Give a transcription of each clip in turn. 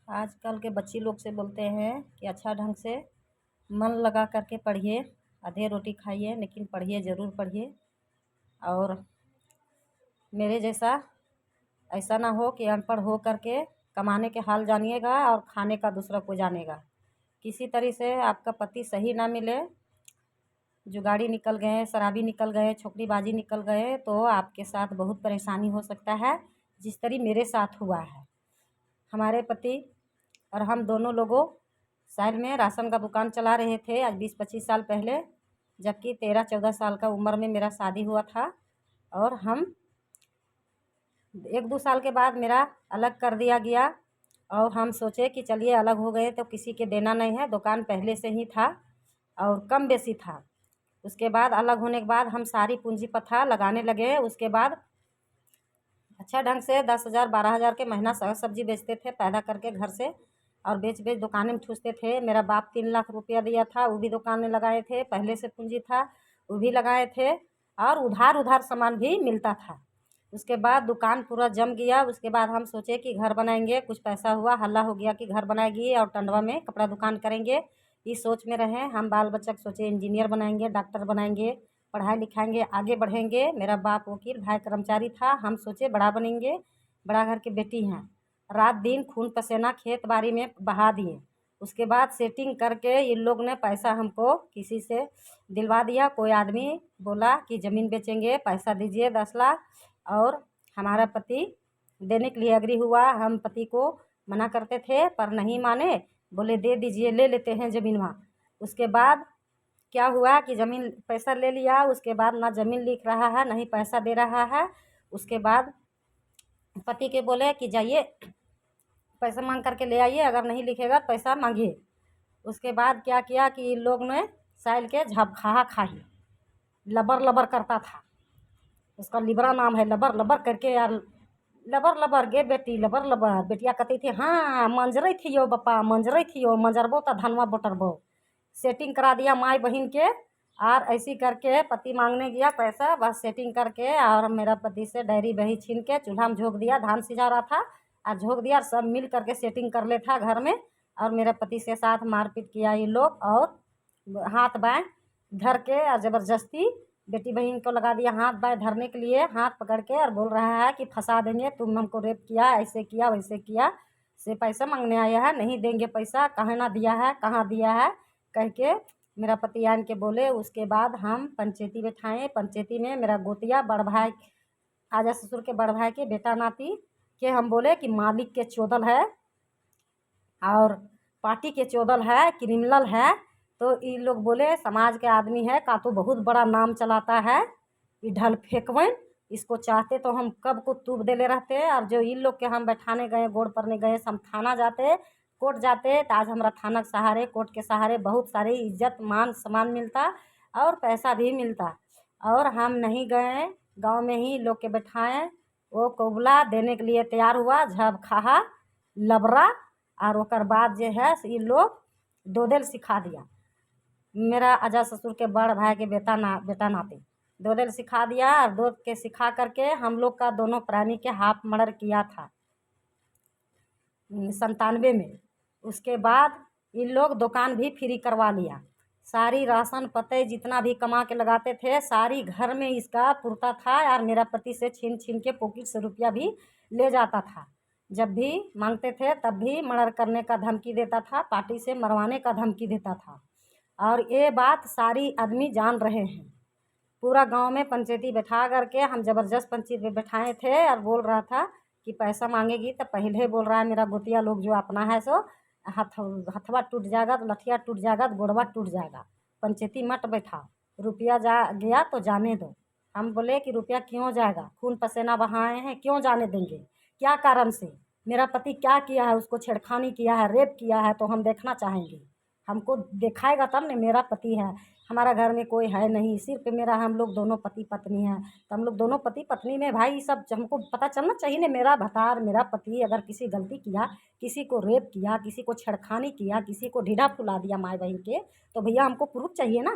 आजकल के बच्ची लोग से बोलते हैं कि अच्छा ढंग से मन लगा करके पढ़िए, आधे रोटी खाइए लेकिन पढ़िए, ज़रूर पढ़िए। और मेरे जैसा ऐसा ना हो कि अनपढ़ हो करके कमाने के हाल जानिएगा और खाने का दूसरा को जानेगा। किसी तरह से आपका पति सही ना मिले, जुगाड़ी निकल गए, शराबी निकल गए, छोकरीबाजी निकल गए तो आपके साथ बहुत परेशानी हो सकता है, जिस तरह मेरे साथ हुआ है। हमारे पति और हम दोनों लोगों शहर में राशन का दुकान चला रहे थे आज 20-25 साल पहले, जबकि 13-14 साल का उम्र में मेरा शादी हुआ था। और हम 1-2 साल के बाद मेरा अलग कर दिया गया। और हम सोचे कि चलिए अलग हो गए तो किसी के देना नहीं है, दुकान पहले से ही था और कम बेसी था। उसके बाद अलग होने के बाद हम सारी पूंजी पथा लगाने लगे। उसके बाद अच्छा ढंग से 10,000 12,000 के महीना सब्जी बेचते थे पैदा करके घर से, और बेच बेच दुकानें में ठूसते थे। मेरा बाप 3 लाख रुपया दिया था, वो भी दुकान में लगाए थे, पहले से पूंजी था वो भी लगाए थे, और उधार उधार सामान भी मिलता था। उसके बाद दुकान पूरा जम गया। उसके बाद हम सोचे कि घर बनाएंगे, कुछ पैसा हुआ, हल्ला हो गया कि घर बनाएगी और टंडवा में कपड़ा दुकान करेंगे। इस सोच में रहे हम। बाल बच्चा सोचे इंजीनियर बनाएंगे, डॉक्टर बनाएंगे, पढ़ाई लिखाएंगे, आगे बढ़ेंगे। मेरा बाप वकील, भाई कर्मचारी था। हम सोचे बड़ा बनेंगे, बड़ा घर की बेटी हैं। रात दिन खून पसीना खेत बाड़ी में बहा दिए। उसके बाद सेटिंग करके इन लोग ने पैसा हमको किसी से दिलवा दिया। कोई आदमी बोला कि ज़मीन बेचेंगे, पैसा दीजिए 10 लाख। और हमारा पति देने के लिए एग्री हुआ। हम पति को मना करते थे पर नहीं माने, बोले दे दीजिए, ले लेते हैं ज़मीन वहाँ। उसके बाद क्या हुआ कि ज़मीन पैसा ले लिया। उसके बाद ना ज़मीन लिख रहा है, नहीं पैसा दे रहा है। उसके बाद पति के बोले कि जाइए पैसा मांग करके ले आइए, अगर नहीं लिखेगा तो पैसा मांगिए। उसके बाद क्या किया कि इन लोग ने साइल के झपखाहा खाही, लबर लबर करता था। उसका लिबरा नाम है, लबर लबर करके यार, लबर लबर गे बेटी, लबर लबर। बेटिया कहती थी हाँ मंजरई थी यो बप्पा, मंजरई थी यो, मंजरबो तो धनवा बटरबो। सेटिंग करा दिया माई बहन के। और ऐसी करके पति मांगने गया पैसा, बस सेटिंग करके और मेरा पति से डायरी बही छीन के चूल्हा में झोंक दिया। धान सिझा रहा था और झोंक दिया, और सब मिल करके सेटिंग कर ले था घर में। और मेरा पति से साथ मारपीट किया ये लोग, और हाथ बाएं धर के और ज़बरदस्ती बेटी बहन को लगा दिया हाथ बाएं धरने के लिए, हाथ पकड़ के, और बोल रहा है कि फंसा देंगे, तुम हमको रेप किया, ऐसे किया वैसे किया, से पैसा मांगने आया है, नहीं देंगे पैसा, कहाँ ना दिया है, कहाँ दिया है कह के मेरा पति आन के बोले। उसके बाद हम पंचायती बैठाए। पंचायती में मेरा गोतिया बड़ भाई, आजा ससुर के बड़ भाई के बेटा नाती के हम बोले कि मालिक के चोदल है और पार्टी के चोदल है, क्रिमिनल है। तो ये लोग बोले समाज के आदमी है का तो बहुत बड़ा नाम चलाता है, ये ढल फेंकवें, इसको चाहते तो हम कब को तूब देले रहते। और जो इन लोग के हम बैठाने गए, गोड़ पड़ने गए, हम थाना जाते, कोर्ट जाते, तो आज हमारा थाना के सहारे, कोर्ट के सहारे बहुत सारी इज्जत मान सम्मान मिलता और पैसा भी मिलता। और हम नहीं गए, गांव में ही लोग के बैठाए। वो कोबला देने के लिए तैयार हुआ, झब खाहा लबरा। और ओकर बाद जो है ये लोग दोदेल सिखा दिया। मेरा अजा ससुर के बड़ भाई के बेटा नाते दोदेल सिखा दिया। और दो के सिखा करके हम लोग का दोनों प्राणी के हाफ मर्डर किया था 97 में। उसके बाद इन लोग दुकान भी फ्री करवा लिया। सारी राशन पते जितना भी कमा के लगाते थे सारी घर में इसका पुरता था। और मेरा पति से छीन छीन के पॉकेट से रुपया भी ले जाता था। जब भी मांगते थे तब भी मर्डर करने का धमकी देता था, पार्टी से मरवाने का धमकी देता था। और ये बात सारी आदमी जान रहे हैं। पूरा गांव में पंचायती बैठा करके हम ज़बरदस्त पंचायत में बैठाए थे। और बोल रहा था कि पैसा मांगेगी तो पहले बोल रहा है मेरा गोतिया लोग जो अपना है सो हथवा टूट जाएगा तो लठिया टूट जाएगा तो गोड़वा टूट जाएगा, पंचायती मत बैठा, रुपया जा गया तो जाने दो। हम बोले कि रुपया क्यों जाएगा, खून पसीना बहाए हैं, क्यों जाने देंगे, क्या कारण से, मेरा पति क्या किया है, उसको छेड़खानी किया है, रेप किया है, तो हम देखना चाहेंगे। हमको दिखाएगा तब न, मेरा पति है, हमारा घर में कोई है नहीं, सिर्फ मेरा, हम लोग दोनों पति पत्नी हैं। तो हम लोग दोनों पति पत्नी में भाई सब हमको पता चलना चाहिए ना। मेरा भतार, मेरा पति अगर किसी गलती किया, किसी को रेप किया, किसी को छेड़खानी किया, किसी को ढीढ़ा फुला दिया माई बहन के, तो भैया हमको प्रूफ चाहिए ना।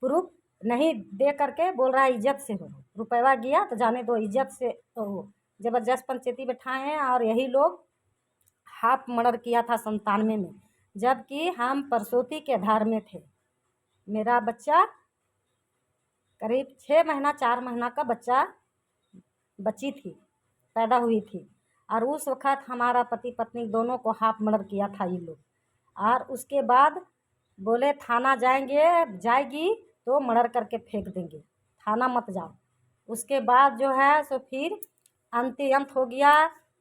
प्रूफ नहीं दे करके बोल रहा है इज्जत से हो, रुपया गया तो जाने दो, इज्जत से तो हो। जबरदस्त पंचायती बैठाए हैं और यही लोग हाफ मर्डर किया था 97 में, जबकि हम परसौती के आधार में थे। मेरा बच्चा करीब 6 महीना 4 महीना का बच्चा बच्ची थी, पैदा हुई थी, और उस वक़्त हमारा पति पत्नी दोनों को हाफ मर्डर किया था ये लोग। और उसके बाद बोले थाना जाएगी तो मर्डर करके फेंक देंगे, थाना मत जाओ। उसके बाद जो है सो फिर अंत हो गया,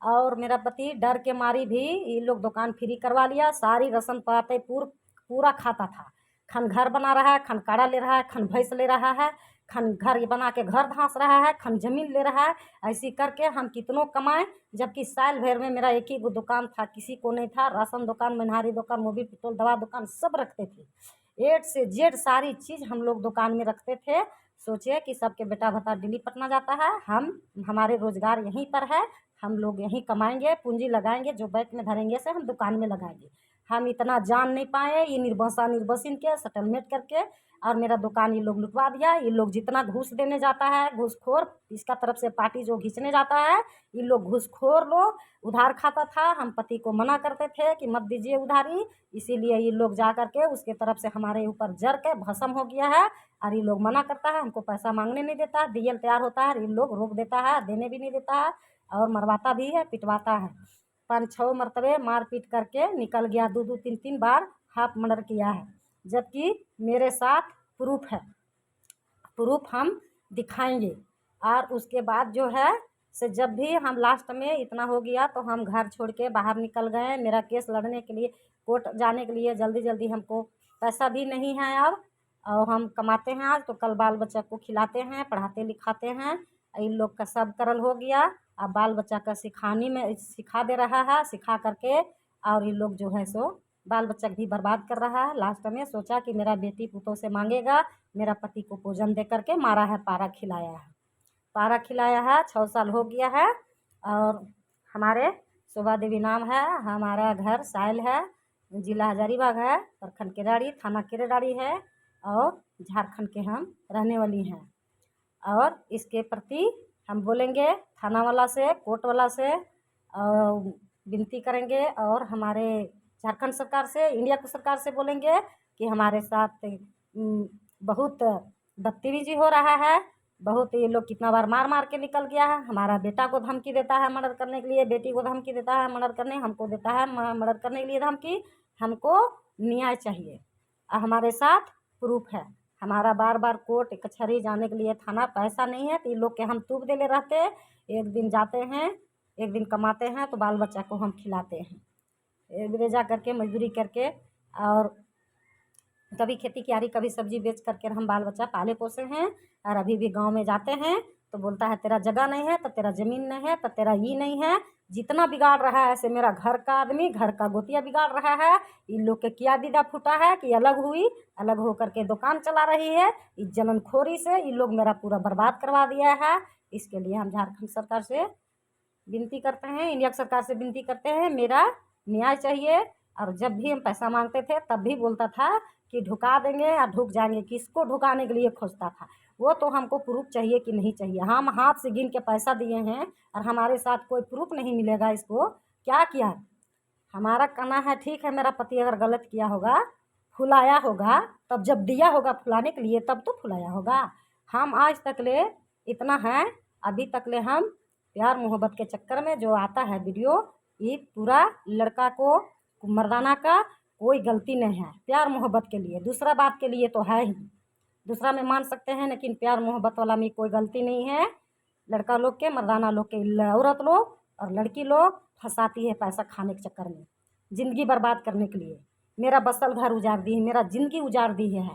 और मेरा पति डर के मारी भी ये लोग दुकान फ्री करवा लिया। सारी रस्म पाते पूरा खाता था। खन घर बना रहा है, खन काड़ा ले रहा है, खन भैंस ले रहा है, खन घर बना के घर धांस रहा है, खन जमीन ले रहा है। ऐसी करके हम कितनों कमाएं, जबकि साल भर में मेरा एक ही वो दुकान था, किसी को नहीं था। राशन दुकान, मनिहारी दुकान, मोबिल पेट्रोल दवा दुकान सब रखते थे। A से Z सारी चीज़ हम लोग दुकान में रखते थे। सोचे कि सबके बेटा भता दिल्ली पटना जाता है, हमारे रोजगार यहीं पर है, हम लोग यहीं कमाएंगे, पूंजी लगाएंगे, जो बैंक में धरेंगे से हम दुकान में लगाएंगे। हम इतना जान नहीं पाए, ये निर्बसिन के सेटलमेंट करके और मेरा दुकान ये लोग लुटवा दिया। ये लोग जितना घूस देने जाता है, घूसखोर, इसका तरफ से पार्टी जो खींचने जाता है, ये लोग घूसखोर लोग। उधार खाता था, हम पति को मना करते थे कि मत दीजिए उधारी, इसीलिए ये लोग जा करके उसके तरफ से हमारे ऊपर जर के भस्म हो गया है। और ये लोग मना करता है, हमको पैसा मांगने नहीं देता, डीएल तैयार होता है, ये लोग रोक देता है, देने भी नहीं देता है, और मरवाता भी है, पिटवाता है। 5-6 मरतबे मार पीट करके निकल गया। 2-2 3-3 बार हाफ मर्डर किया है, जबकि मेरे साथ प्रूफ है, प्रूफ हम दिखाएंगे। और उसके बाद जो है से जब भी हम लास्ट में इतना हो गया तो हम घर छोड़ के बाहर निकल गए। मेरा केस लड़ने के लिए, कोर्ट जाने के लिए जल्दी जल्दी हमको पैसा भी नहीं है अब, और हम कमाते हैं आज तो कल बाल बच्चा को खिलाते हैं, पढ़ाते लिखाते हैं। इन लोग का सब करल हो गया। अब बाल बच्चा का सिखा दे रहा है, सिखा करके और ये लोग जो है सो बाल बच्चा भी बर्बाद कर रहा है। लास्ट में सोचा कि मेरा बेटी पुतों से मांगेगा, मेरा पति को भोजन दे करके मारा है, पारा खिलाया है, 6 साल हो गया है। और हमारे शोभा देवी नाम है, हमारा घर साइल है, जिला हजारीबाग है, प्रखंड केराड़ी, थाना केरेडाड़ी है, और झारखंड के हम रहने वाली हैं। और इसके प्रति हम बोलेंगे थाना वाला से, कोर्ट वाला से विनती करेंगे, और हमारे झारखंड सरकार से, इंडिया की सरकार से बोलेंगे कि हमारे साथ बहुत बदतमीजी हो रहा है। बहुत ये लोग कितना बार मार मार के निकल गया है। हमारा बेटा को धमकी देता है मर्डर करने के लिए, बेटी को धमकी देता है मर्डर करने, हमको देता है मर्डर करने के लिए धमकी। हमको न्याय चाहिए, और हमारे साथ प्रूफ है। हमारा बार बार कोर्ट कचहरी जाने के लिए थाना पैसा नहीं है, तो ये लोग के हम तूब देले रहते। एक दिन जाते हैं, एक दिन कमाते हैं, तो बाल बच्चा को हम खिलाते हैं, एक दिन जा करके मजदूरी करके, और कभी खेती कियारी, कभी सब्जी बेच करके हम बाल बच्चा पाले पोसे हैं। और अभी भी गांव में जाते हैं तो बोलता है तेरा जगह नहीं है, तो तेरा ज़मीन नहीं है, तो तेरा ये नहीं है। जितना बिगाड़ रहा है ऐसे मेरा घर का आदमी, घर का गोतिया बिगाड़ रहा है। इन लोग के क्या दीदा फूटा है कि अलग हुई, अलग हो करके दुकान चला रही है। इस जलनखोरी से इन लोग मेरा पूरा बर्बाद करवा दिया है। इसके लिए हम झारखंड सरकार से विनती करते हैं, इंडिया सरकार से विनती करते हैं, मेरा न्याय चाहिए। और जब भी हम पैसा मांगते थे तब भी बोलता था कि ढुका देंगे या ढुक जाएंगे। किसको ढुकाने के लिए खोजता था, वो तो हमको प्रूफ चाहिए कि नहीं चाहिए। हम हाथ से गिन के पैसा दिए हैं और हमारे साथ कोई प्रूफ नहीं मिलेगा। इसको क्या किया? हमारा कहना है ठीक है, मेरा पति अगर गलत किया होगा, फुलाया होगा, तब जब दिया होगा फुलाने के लिए तब तो फुलाया होगा। हम आज तक ले इतना है, अभी तक ले हम प्यार मोहब्बत के चक्कर में जो आता है वीडियो, ये पूरा लड़का को मर्दाना का कोई गलती नहीं है। प्यार मोहब्बत के लिए, दूसरा बात के लिए तो है ही, दूसरा में मान सकते हैं, लेकिन प्यार मोहब्बत वाला में कोई गलती नहीं है। लड़का लोग के, मर्दाना लोग के, औरत लोग और लड़की लोग फंसाती है पैसा खाने के चक्कर में, ज़िंदगी बर्बाद करने के लिए। मेरा बसल घर उजाड़ दी है, मेरा ज़िंदगी उजाड़ दी है।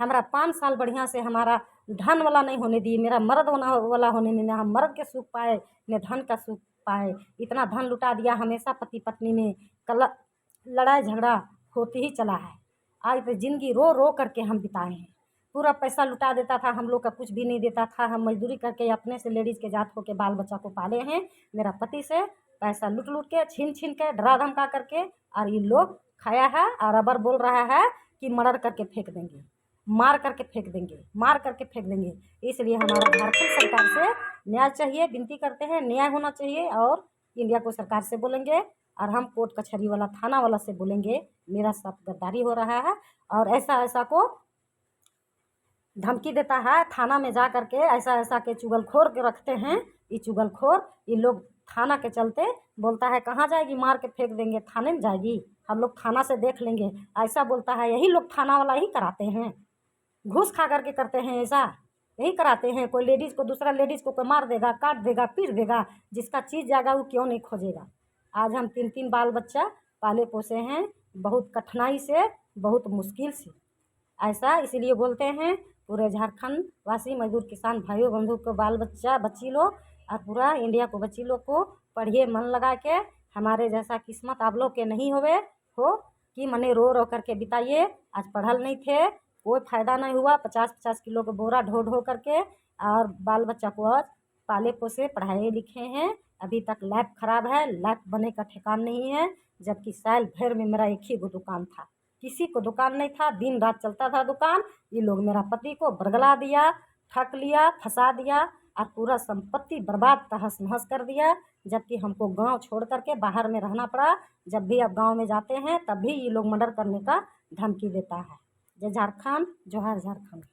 हमारा 5 साल बढ़िया से हमारा धन वाला नहीं होने दी, मेरा मर्द वाला होने नहीं, हम मर्द के सुख पाए न धन का सुख पाए। इतना धन लुटा दिया, हमेशा पति पत्नी में लड़ाई झगड़ा होती ही चला है। आज तो ज़िंदगी रो रो करके हम बिताए हैं। पूरा पैसा लुटा देता था, हम लोग का कुछ भी नहीं देता था। हम मजदूरी करके अपने से लेडीज़ के जात होके बाल बच्चा को पाले हैं। मेरा पति से पैसा लूट लूट के, छीन छीन के, डरा धमका करके, और ये लोग खाया है। और अबर बोल रहा है कि मर्डर करके फेंक देंगे, मार करके फेंक देंगे, मार करके फेंक देंगे। इसलिए हमारा झारखंड सरकार से न्याय चाहिए, विनती करते हैं, न्याय होना चाहिए और इंडिया को सरकार से बोलेंगे और हम कोर्ट कचहरी वाला थाना वाला से बोलेंगे मेरा साथ गद्दारी हो रहा है। और ऐसा ऐसा को धमकी देता है, थाना में जा करके ऐसा ऐसा के चुगलखोर के रखते हैं। ये चुगलखोर ये लोग थाना के चलते बोलता है कहाँ जाएगी, मार के फेंक देंगे, थाने में जाएगी, हम लोग थाना से देख लेंगे, ऐसा बोलता है। यही लोग थाना वाला ही कराते हैं, घूस खा करके करते हैं, ऐसा यही कराते हैं। कोई लेडीज़ को दूसरा लेडीज़ को कोई मार देगा, काट देगा, पीट देगा, जिसका चीज़ जाएगा वो क्यों नहीं खोजेगा। आज हम 3-3 बाल बच्चा पाले पोसे हैं, बहुत कठिनाई से, बहुत मुश्किल से। ऐसा इसीलिए बोलते हैं पूरे झारखंड वासी मजदूर किसान भाइयों बंधु को, बाल बच्चा बच्ची लोग और पूरा इंडिया को बच्ची लोग को पढ़िए मन लगा के। हमारे जैसा किस्मत आप लोग के नहीं हो कि मने रो रो करके बिताइए। आज पढ़ल नहीं थे, कोई फ़ायदा नहीं हुआ, 50-50 किलो का बोरा ढो ढो करके और बाल बच्चा को आज पाले पोसे पढ़ाए लिखे हैं। अभी तक लाइफ ख़राब है, लाइफ बने का ठिकान नहीं है। जबकि साल भर में मेरा एक ही गो दुकान था, किसी को दुकान नहीं था, दिन रात चलता था दुकान। ये लोग मेरा पति को बरगला दिया, ठग लिया, फंसा दिया और पूरा संपत्ति बर्बाद तहस नहस कर दिया। जबकि हमको गांव छोड़ करके बाहर में रहना पड़ा। जब भी अब गांव में जाते हैं तब भी ये लोग मर्डर करने का धमकी देता है। जय झारखंड, जोहार झारखंड।